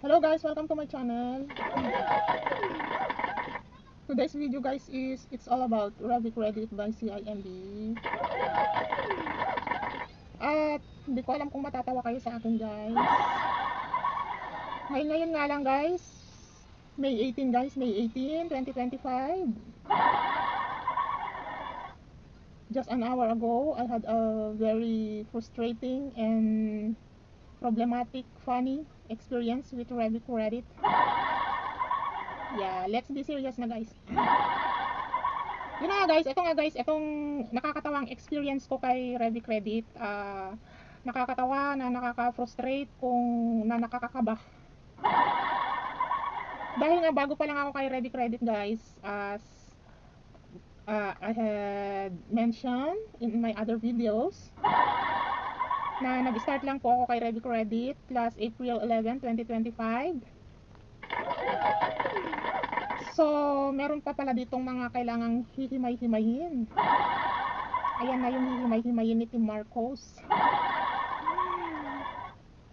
Hello guys, welcome to my channel. Today's video guys is it's all about Revy Credit by CIMB. At hindi ko alam kung matatawa kayo sa akin guys. Ngayon nga lang guys, May 18 guys, May 18, 2025. Just an hour ago, I had a very frustrating and problematic, funny experience with Revy Credit. Yeah, let's be serious na guys. Yun na guys, itong nakakatawang experience ko kay Revy Credit. Nakakatawa na nakaka-frustrate na nakakakaba. Dahil nga bago pa lang ako kay Revy Credit guys, as I had mentioned in my other videos, na nag-start lang po ako kay Revy Credit last April 11, 2025. So, meron pa pala ditong mga kailangang hihimay-himayin. Ayan na yung hihimay-himayin ni Tim Marcos.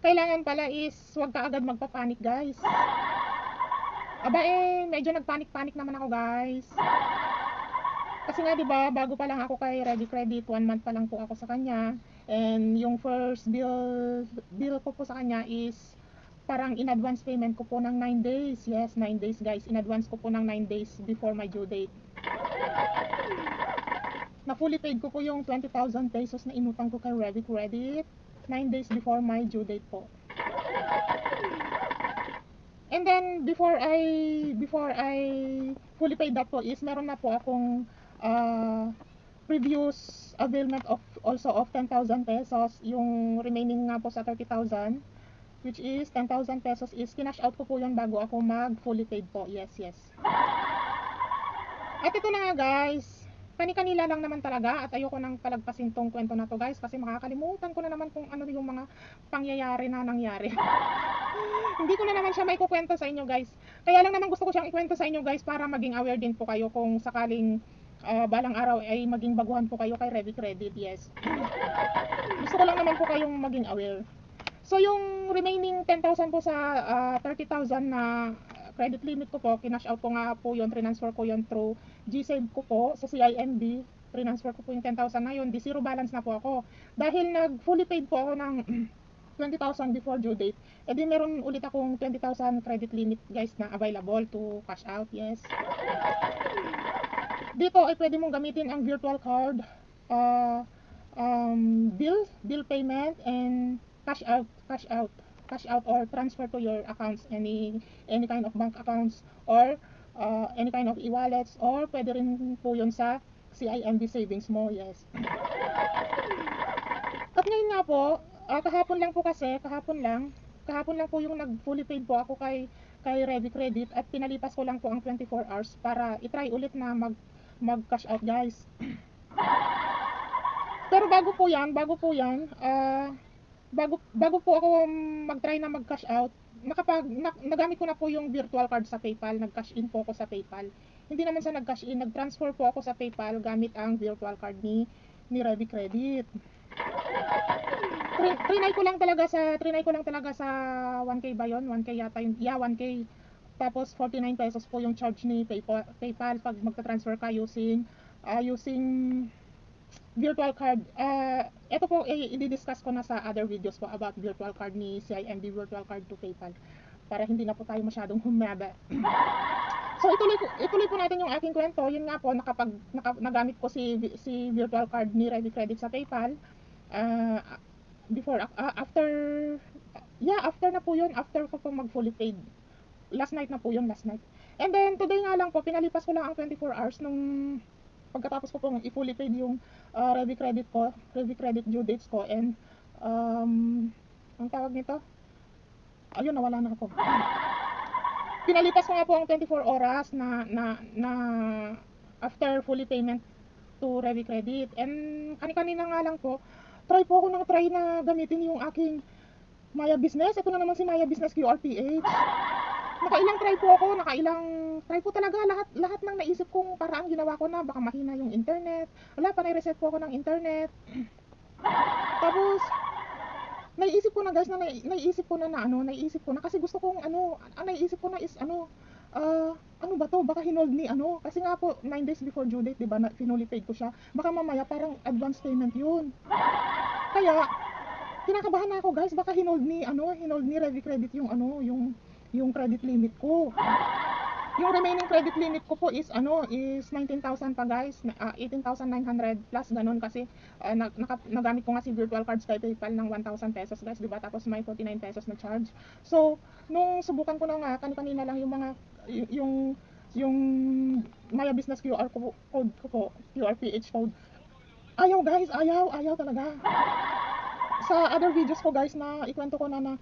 Kailangan pala is huwag ka agad magpapanik guys. Aba medyo nagpanik-panik naman ako guys. Kasi nga 'di ba, bago pa lang ako kay Revy Credit, 1 month pa lang po ako sa kanya. And yung first bill ko po sa kanya is parang in advance payment ko po ng 9 days. Yes, 9 days guys. In advance ko po ng 9 days before my due date. Na fully paid ko po yung 20,000 pesos na inutang ko kay Revy Credit 9 days before my due date po. And then before I fully paid that po is meron na po akong previous availment of also of 10,000 pesos. Yung remaining nga po sa 30,000, which is 10,000 pesos is kinash out ko po yun bago ako mag fully paid po. Yes. At ito na nga guys, kani-kanila lang naman talaga at ayoko nang palagpasin tong kwento na to guys kasi makakalimutan ko na naman kung ano yung mga pangyayari na nangyari. Hindi ko na naman siya maikukwento sa inyo guys. Kaya lang naman gusto ko siyang ikwento sa inyo guys para maging aware din po kayo kung sakaling balang araw ay maging baguhan po kayo kay Revy Credit. Yes. Gusto ko lang naman po kayong maging aware. So yung remaining 10,000 po sa 30,000 na credit limit ko po, kinash out ko nga po yun, transfer ko yun through GSave ko po sa CIMB. Transfer ko po yung 10,000 na yun, di zero balance na po ako. Dahil nag fully paid po ako ng 20,000 before due date, edi meron ulit akong 20,000 credit limit guys na available to cash out. Yes. Dito ay pwede mong gamitin ang virtual card, bill payment, and cash out or transfer to your accounts, any kind of bank accounts or any kind of e-wallets, or pwede rin po yun sa CIMB savings mo. Yes. At ngayon nga po, kahapon lang po yung nag fully paid po ako kay Revy Credit at pinalipas ko lang po ang 24 hours para i-try ulit na mag cash out guys. Pero bago po yan, bago po ako mag-try na mag-cash out, nagamit ko na po yung virtual card sa PayPal. Nag-cash in po ako sa PayPal. Hindi naman sa nag-cash in, nag-transfer po ako sa PayPal gamit ang virtual card ni Revy Credit. Trinay ko lang talaga sa 1K ba yun? 1K yata yun. Yeah, 1K. Tapos 49 pesos po yung charge ni PayPal pag magta-transfer ka using virtual card. Ito po i-discuss ko na sa other videos po about virtual card ni CIMB, virtual card to PayPal, para hindi na po tayo masyadong humaba. So ituloy po natin yung aking kwento. Yun nga po, nagamit ko si virtual card ni Revy Credit sa PayPal. After na po yun, after ko po mag fully paid. Last night na po yun, last night. And then today nga lang po, pinalipas ko lang ang 24 hours nung pagkatapos ko pong i-fully paid yung Revy Credit due dates ko, and ang tawag nito, ayun, nawala na ako. Pinalipas ko nga po ang 24 oras na after fully payment to Revy Credit, and kanina nga lang po, try na gamitin yung aking Maya Business. Ito na naman si Maya Business QRPH. Nakailang try po talaga, lahat ng naisip kong paraan ginawa ko na. Baka mahina yung internet, wala pa, na-reset po ako ng internet. Tapos naiisip ko na guys, naiisip ko na naiisip ko na kasi gusto kong naiisip ko na is ano ba to, baka hinold ni kasi nga po 9 days before due date, 'di ba, na finally paid ko siya. Baka mamaya parang advance payment 'yun. Kaya kinakabahan na ako guys, baka hinold ni Revi Credit yung yung credit limit ko. Yung remaining credit limit ko po is is 19,000 pa guys, 18,900 plus ganun kasi nagamit ko nga si virtual cards kay PayPal ng 1,000 pesos guys, di ba? Tapos may 49 pesos na charge. So, nung subukan ko na nga kanina lang yung mga yung Maya Business QR code ko po, QR PH code. Ayaw guys, ayaw talaga. Sa other videos ko guys na ikwento ko na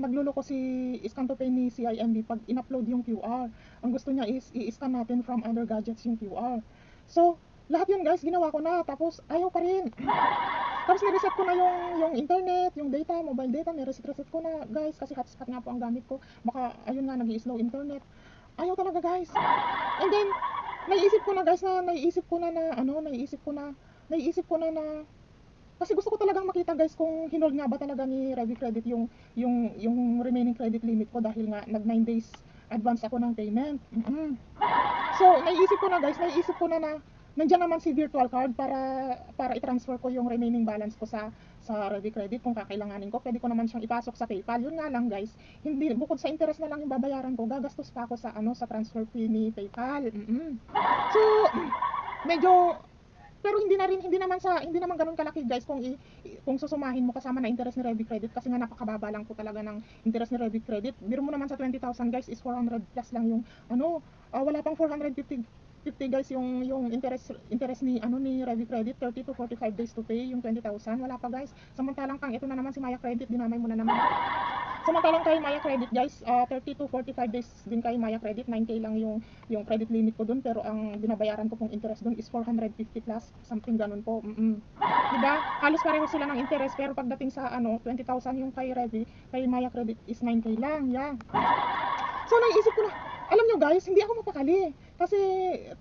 nagluloko si Scan to Pay ni CIMB pag in-upload yung QR. Ang gusto niya is i-scan natin from other gadgets yung QR. So, lahat yun guys, ginawa ko na. Tapos, ayaw pa rin. Tapos, nireset ko na yung internet, yung data, mobile data, nireset ko na guys. Kasi hotspot nga po ang gamit ko. Baka, ayun nga, nag-i-slow internet. Ayaw talaga guys. And then, naiisip ko na kasi gusto ko talagang makita guys kung hinold nga ba talaga ni Revi Credit yung remaining credit limit ko dahil nga nag 9 days advance ako ng payment. So naiisip ko na nandiyan naman si virtual card para i-transfer ko yung remaining balance ko sa Revi Credit kung kakailanganin ko. Pwede ko naman siyang ipasok sa PayPal. Yun nga lang guys, hindi bukod sa interest na lang yung babayaran ko, gagastos pa ako sa sa transfer fee ni PayPal. So medyo pero hindi naman ganoon kalaki guys kung susumahin mo kasama na interest ni Revi Credit kasi nga napakababa lang po talaga ng interest ni Revi Credit. Biro mo naman sa 20,000 guys is 400 plus lang yung wala pang 450 guys yung interest ni Revi Credit, 30 to 45 days to pay yung 20,000, wala pa guys. Samantalang kang ito na naman si Maya Credit, dinamay mo na naman. Samantalang kay Maya Credit guys, 30 to 45 days din kay Maya Credit, 9k lang yung credit limit ko dun, pero ang binabayaran ko pong interest dun is 450 plus, something ganun po. Diba? Halos pareho sila ng interest, pero pagdating sa 20,000 yung kay Maya Credit is 9k lang. Yeah. So naisip ko na, alam nyo guys, hindi ako mapakali. Kasi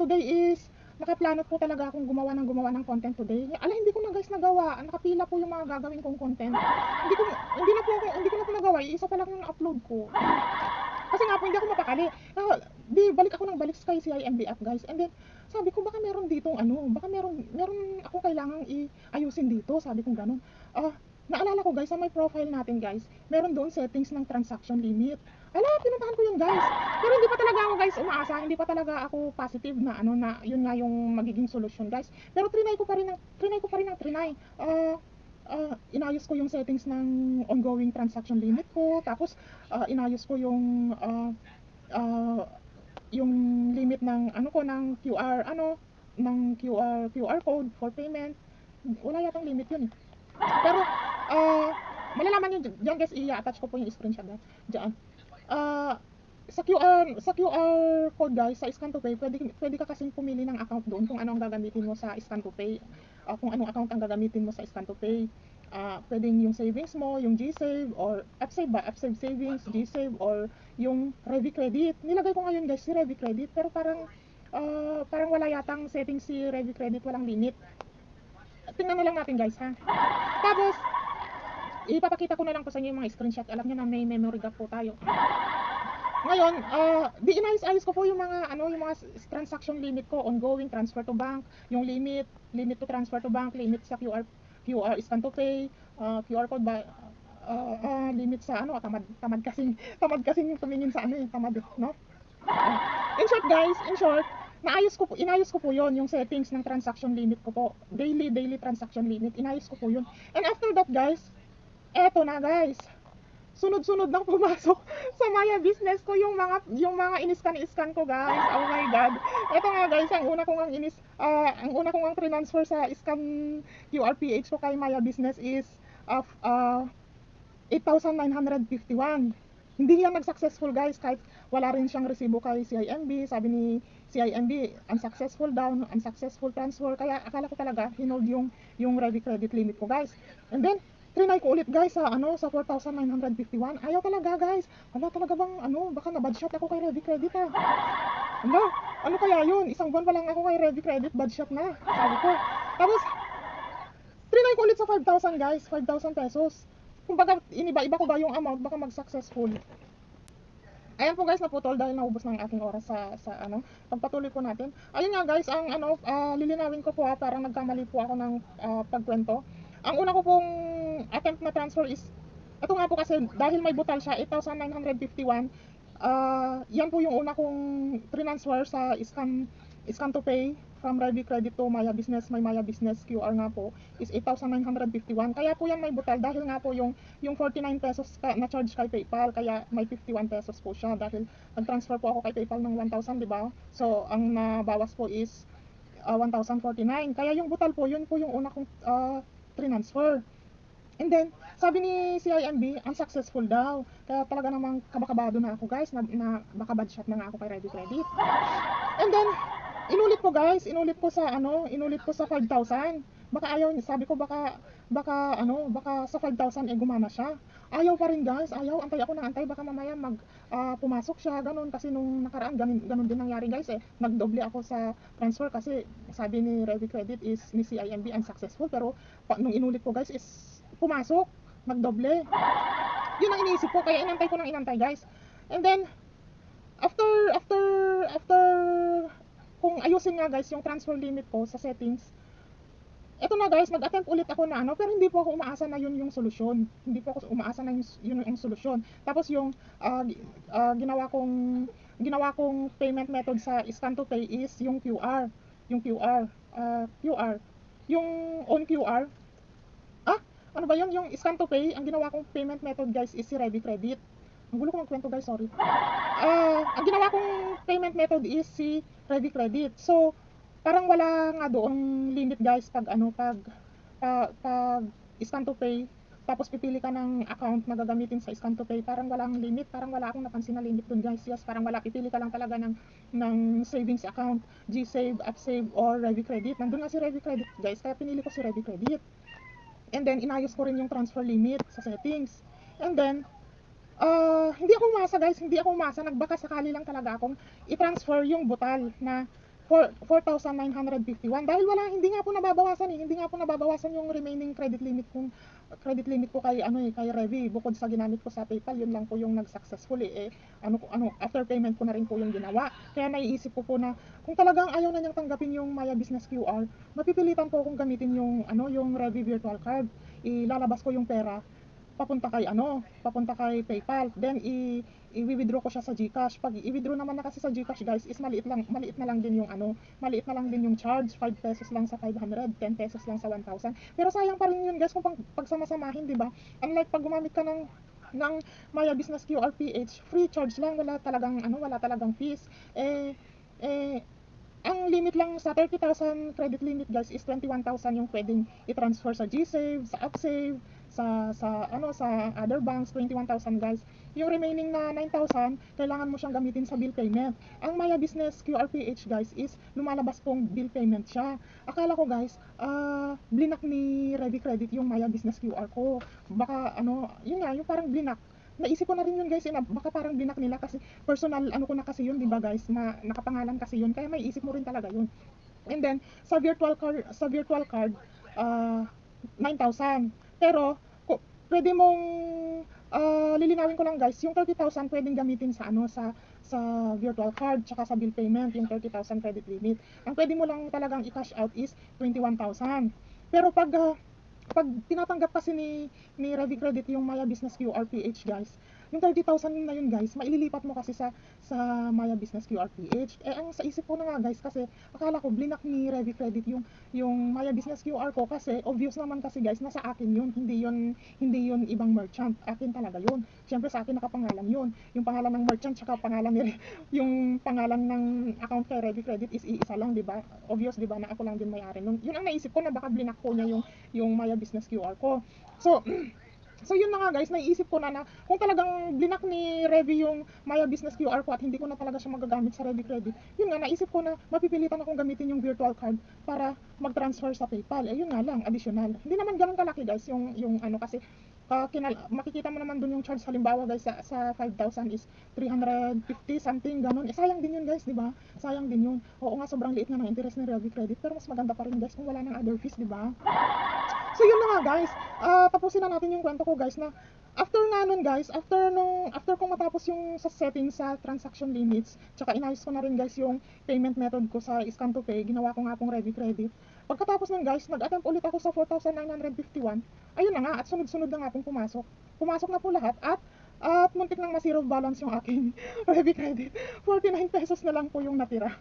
today is nakaplano po talaga akong gumawa ng content today. Hindi ko na guys nagawa. Nakapila po yung mga gagawin kong content. Hindi ko na po nagawa. Isa pa lang yung upload ko. Kasi nga po hindi ako mapakali. Balik ako ng balik kay CIMB app guys. And then sabi ko baka meron ditong baka meron akong kailangang iayusin dito. Sabi ko ganun. Naalala ko guys, sa my profile natin guys, meron doon settings ng transaction limit. Pinuntahan ko yun guys. Pero hindi pa talaga ako guys umaasa, hindi pa talaga ako positive na na yun nga yung magiging solusyon guys. Pero trinay ko pa rin ng trinay. Inayos ko yung settings ng ongoing transaction limit ko, tapos inayos ko yung limit ng ng QR code for payment. Wala yatang limit yun. Pero malalaman nyo dyan guys, i-attach ko po yung screenshot dyan. Sa QR code guys, sa Scan to Pay, pwede ka kasing pumili ng account doon kung ano ang gagamitin mo sa Scan to Pay. Kung anong account ang gagamitin mo sa Scan to Pay. Pwedeng yung savings mo, yung GSave or Upsave Savings, GSave or yung Revi Credit. Nilagay ko ngayon guys si Revi Credit, pero parang wala yatang settings si Revi Credit, walang limit. Tingnan na lang natin guys ha. Tapos ipapakita ko na lang po sa inyo yung mga screenshot. Alam niyo na may memory gap po tayo. Ngayon, di inayos ko po yung mga transaction limit ko, ongoing, transfer to bank, yung limit to transfer to bank, limit sa QR Scan to Pay, QR code ba, limit sa tamad kasing yung tumingin sa tamad no? In short guys, inayos ko po yon yung settings ng transaction limit ko po, daily transaction limit, inayos ko po yun. And after that guys, eto na guys, sunod-sunod nang pumasok sa Maya Business ko yung mga in-scan ko guys. Oh my god. Ito nga guys, ang una kong transfer sa Scan QR PH ko kay Maya Business is 8,951. Hindi yan nag-successful guys, kahit wala rin siyang resibo kay CIMB. Sabi ni CIMB, unsuccessful transfer. Kaya akala ko talaga hinold yung Revi Credit limit ko guys. And then trinay ko ulit guys sa 4,951. Ayaw talaga guys. Wala talaga bang baka na-bad shot ako kay Revi Credit ano kaya yun? Isang buwan pa lang ako kay Revi Credit, bad shot na, sabi ko. Tapos trinay ko ulit sa 5,000 guys, 5,000 pesos. Kumbaga, iniba-iba ko ba yung amount, baka mag-successful. Ayan po guys, naputol dahil naubos na yung ating oras sa ano. Pagpatuloy po natin. Ayun nga guys, ang ano, lilinawin ko po parang nagkamali po ako ng pagkwento. Ang una ko pong attempt na transfer is, ito nga po kasi dahil may butal siya, 8,951. Yan po yung una kong transfer sa scan to pay from Revi Credit to Maya Business. May Maya Business QR nga po is 8,951. Kaya po yan may butal dahil nga po yung 49 pesos na charge kay PayPal, kaya may 51 pesos po siya dahil nag-transfer po ako kay PayPal ng 1,000, di ba? So ang nabawas po is 1,049. Kaya yung butal po, yun po yung una kong transfer. And then, sabi ni CIMB, unsuccessful daw. Kaya talaga namang kabakabado na ako guys, na baka bad shot na nga ako kay Ready Credit. And then, inulit ko guys, inulit ko sa 5,000. Baka ayaw, sabi ko baka sa 5,000 gumana siya. Ayaw pa rin guys, ayaw, antay ako ng antay, baka mamaya pumasok siya, ganun. Kasi nung nakaraan, ganun din nangyari guys nagdoble ako sa transfer kasi sabi ni Ready Credit is ni CIMB unsuccessful, pero nung inulit ko guys is pumasok, nagdoble. Yun ang iniisip ko, kaya inantay ko ng inantay guys. And then, after kung ayusin nga guys yung transfer limit ko sa settings, eto na guys, nag-attempt ulit ako na pero hindi po ako umaasa na yun yung solusyon. Hindi po ako umaasa na yun yung solusyon. Tapos yung ginawa kong payment method sa scan to pay is yung QR. Yung QR. Yung on QR. Ano ba yun? Yung scan to pay, ang ginawa kong payment method guys is si Ready Credit. Ang gulo ko magkwento guys, sorry. Ang ginawa kong payment method is si Ready Credit. So, parang wala nga doong limit guys pag scan to pay. Tapos pipili ka ng account na gagamitin sa scan to pay. Parang walang limit, parang wala akong napansin na limit dun guys. Yes, parang wala, pipili ka lang talaga ng savings account, GSave, Upsave, or Ready Credit. Nandun nga si Ready Credit guys, kaya pinili ko si Ready Credit. And then, inayos ko rin yung transfer limit sa settings. And then, hindi ako umasa guys, nagbaka sakali lang talaga akong i-transfer yung butal na 4,951 dahil hindi nga po nababawasan yung remaining credit limit ko kay Revi, bukod sa ginamit ko sa PayPal. Yun lang po yung nag-successful after payment ko na rin po yung ginawa. Kaya naiisip ko po na kung talagang ayaw na niyang tanggapin yung Maya Business QR, mapipilitan po akong gamitin yung Revi virtual card. Ilalabas ko yung pera papunta kay PayPal, then i-withdraw ko siya sa GCash. Pag i-withdraw naman na kasi sa GCash guys is maliit na lang din yung charge, 5 pesos lang sa 500, 10 pesos lang sa 1,000. Pero sayang pa rin yun guys kung pagsama-samahin, di ba? Unlike pag gumamit ka ng Maya Business QR PH, free charge lang, wala talagang fees. Ang limit lang sa 30,000 credit limit guys is 21,000 yung pwedeng i-transfer sa GSave, sa Upsave, sa other banks. 21,000 guys. Yung remaining na 9,000 kailangan mo siyang gamitin sa bill payment. Ang Maya Business QR PH guys is lumalabas pong bill payment siya. Akala ko guys, blinak ni Ready Credit yung Maya Business QR ko. Baka yun nga, yung parang blinak. Naisip ko na rin yun guys, baka parang blinak nila kasi personal ko na kasi yun, di ba guys? Nakapangalan kasi yun, kaya may isip mo rin talaga yun. And then sa virtual card 9,000. Pero pwede mong lilinawin ko lang guys, yung 30,000 pwedeng gamitin sa sa virtual card tsaka sa bill payment, yung 30,000 credit limit. Ang pwede mo lang talagang i-cash out is 21,000. Pero pag tinatanggap kasi ni Revi Credit yung Maya Business QR PH guys, yung 30,000 na yun guys, maililipat mo kasi sa Maya Business QR PH. Ang sa isip ko na nga guys, kasi akala ko blinak ni Revi Credit yung Maya Business QR ko, kasi obvious naman kasi guys, nasa akin yun, hindi yun ibang merchant, akin talaga yun. Siyempre sa akin nakapangalan yun, yung pangalan ng merchant tsaka yung pangalan ng account kay Revi Credit is iisa lang, di ba? Obvious, di ba, na ako lang din may-ari nun. Yun ang naisip ko, na baka blinak ko niya yung Maya Business QR ko. So yun na nga guys, naiisip ko na kung talagang blinak ni Revi yung Maya Business QR ko at hindi ko na talaga siya magagamit sa Revi Credit, yun nga, naisip ko na mapipilitan akong gamitin yung virtual card para mag-transfer sa PayPal. Yun nga lang, additional. Hindi naman ganun kalaki guys, yung kasi makikita mo naman dun yung charge halimbawa guys sa 5,000 is 350 something ganun. Sayang din yun guys, di ba? Sayang din yun. Oo nga, sobrang liit nga ng interest ng Ready Credit, pero mas maganda pa rin guys kung wala ng other fees, di ba? So yun na nga guys, tapusin na natin yung kwento ko guys na after nga nun guys, after kong matapos yung sa settings sa transaction limits, tsaka inayos ko na rin guys yung payment method ko sa Scan to Pay, ginawa ko nga pong Ready Credit. Pagkatapos nun guys, nag-attempt ulit ako sa 4,951. Ayun na nga, at sunod-sunod na nga pong pumasok. Pumasok na po lahat at muntik nang ma-zero balance yung aking Ready Credit. 49 pesos na lang po yung natira.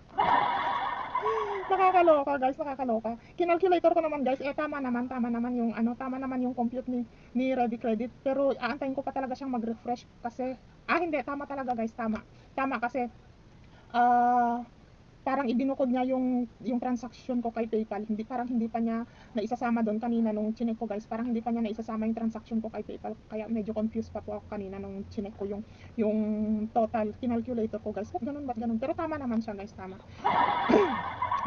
Nakakaloka guys, nakakaloka. Kinalculator ko naman guys, tama naman yung tama naman yung compute ni Ready Credit, pero aantayin ko pa talaga siyang mag-refresh kasi hindi, tama talaga guys, tama. Tama kasi parang ibinukod niya yung transaction ko kay PayPal. Hindi pa niya naisasama doon kanina nung chinek ko guys. Parang hindi pa niya naisasama yung transaction ko kay PayPal. Kaya medyo confused pa po ako kanina nung chinek ko yung total kinalculator ko guys. Ba't ganun? Pero tama naman siya guys, tama.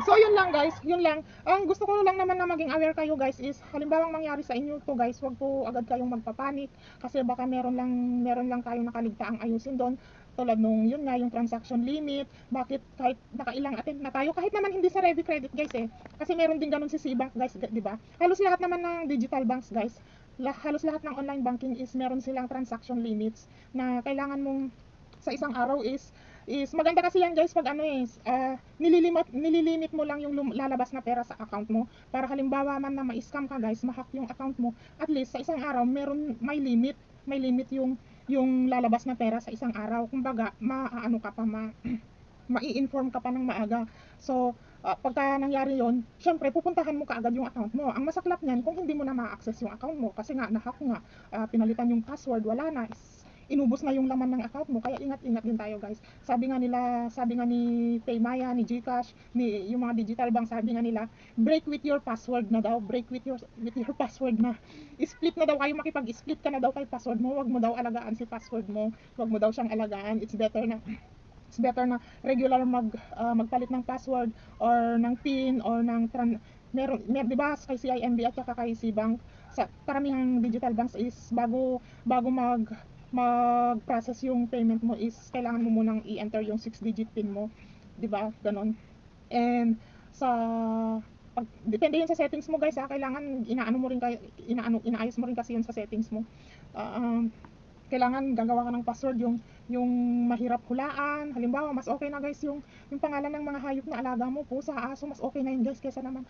So yun lang guys, yun lang. Ang gusto ko lang naman na maging aware kayo guys is halimbawang mangyari sa inyo to guys, wag po agad kayong magpapanik kasi baka meron lang tayong nakaligtaang ayusin doon. Tulad nung yun nga yung transaction limit, bakit kahit nakailang attempt na tayo, kahit naman hindi sa Ready Credit guys kasi meron din ganun si Cbank guys, di ba? Halos lahat naman ng digital banks guys, halos lahat ng online banking is meron silang transaction limits na kailangan mong sa isang araw is maganda kasi yan guys pag nililimit mo lang yung lalabas na pera sa account mo, para halimbawa man na ma-scam ka guys, ma-hack yung account mo, at least sa isang araw may limit yung lalabas na pera sa isang araw. Kumbaga mai-inform ka pa ng maaga. So pagka nangyari yon, syempre pupuntahan mo kaagad yung account mo. Ang masaklap niyan kung hindi mo na ma-access yung account mo kasi nga na-hack nga, pinalitan yung password, wala na, inubos na yung laman ng account mo. Kaya ingat-ingat din tayo guys. Sabi nga ni Paymaya, ni GCash, yung mga digital bank, sabi nga nila, break with your password na daw, break with your password na. Split na daw kayo, makipag-split ka na daw kay password mo. Wag mo daw alagaan si password mo. Wag mo daw siyang alagaan. It's better na regular magpalit ng password or ng PIN or ng di ba kay CIMB at saka kay Cbank, sa karamihang digital banks is bago mag-process yung payment mo is kailangan mo munang i-enter yung 6-digit PIN mo, 'di ba? Ganon. And depende yun sa settings mo guys, kailangan inaayos mo rin kasi yun sa settings mo. Kailangan gagawa ka ng password yung mahirap hulaan. Halimbawa, mas okay na guys yung pangalan ng mga hayop na alaga mo, pusa, aso, mas okay na yun guys kaysa naman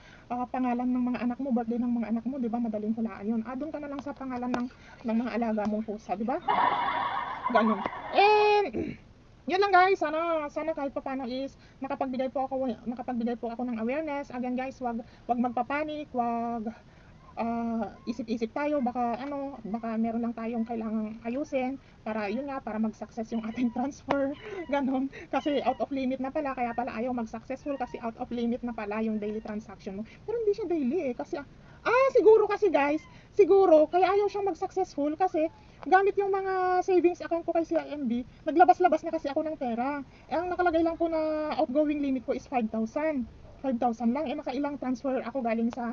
pangalan ng mga anak mo, birthday ng mga anak mo, 'di ba? Madaling hulaan yun. Doon ka na lang sa pangalan ng mga alaga mong pusa, 'di ba? Ganun. And yun lang guys, sana kahit papaano is nakapagbigay po ako ng awareness. Again guys, wag magpapanik, wag isip-isip tayo, baka meron lang tayong kailangang ayusin para mag-success yung ating transfer. Ganon, kasi out of limit na pala, kaya pala ayaw mag-successful kasi out of limit na pala yung daily transaction mo. Pero hindi siya daily kasi siguro kasi guys, kaya ayaw siyang mag-successful kasi gamit yung mga savings account ko kay CIMB, naglabas-labas na kasi ako ng pera. Ang nakalagay lang po na outgoing limit ko is 5,000 lang, nakailang transfer ako galing sa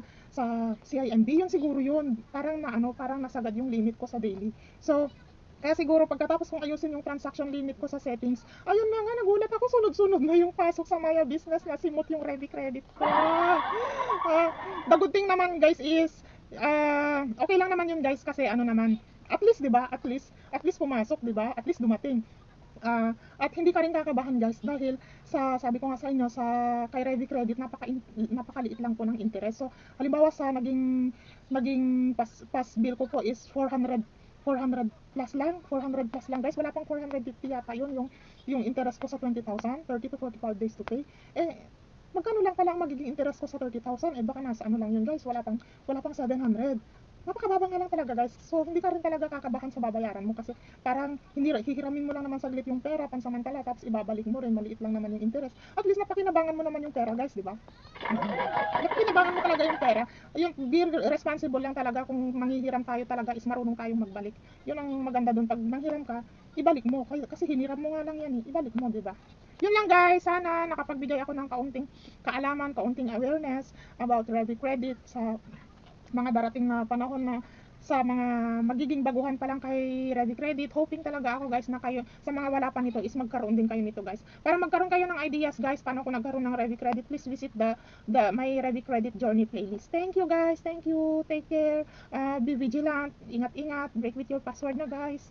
CIMB, yun siguro yun, parang nasagad yung limit ko sa daily. So kaya siguro pagkatapos kong ayusin yung transaction limit ko sa settings, ayun na nga, nagulat ako, sunod-sunod na yung pasok sa Maya Business, na simot yung Ready Credit ko. The good thing naman guys is okay lang naman yun guys kasi naman, at least 'di ba, at least pumasok, 'di ba, at least dumating. At hindi ka rin kakabahan guys dahil sabi ko nga sa inyo, kay Ready Credit napakaliit lang po ng interest. So halimbawa sa naging pass bill ko po is 400 plus lang guys, wala pang 450 yata yun yung interest ko sa 20,000, 30 to 45 days to pay. Magkano lang pala ang magiging interest ko sa 30,000? Baka nasa lang yun guys, wala pang 700. Napakababa nga lang talaga guys. So hindi ka rin talaga kakabahan sa babayaran mo kasi parang hihiramin mo lang naman saglit yung pera pansamantala, tapos ibabalik mo rin, maliit lang naman yung interest. At least napakinabangan mo naman yung pera guys, di ba? Napakinabangan mo talaga yung pera. Yung be responsible lang talaga, kung manghihiram tayo talaga is marunong tayong magbalik. Yun ang maganda doon, pag manghiram ka, ibalik mo kasi hiniram mo nga lang yan, ibalik mo, di ba? Yun lang guys, sana nakapagbigay ako ng kaunting kaalaman, kaunting awareness about Ready Credit sa mga darating na panahon na sa mga magiging baguhan pa lang kay Ready Credit. Hoping talaga ako guys na kayo, sa mga wala pa nito is magkaroon din kayo nito guys. Para magkaroon kayo ng ideas guys, paano ko nagkaroon ng Ready Credit, please visit the my Ready Credit Journey playlist. Thank you guys, thank you, take care, be vigilant, ingat-ingat, break with your password na guys.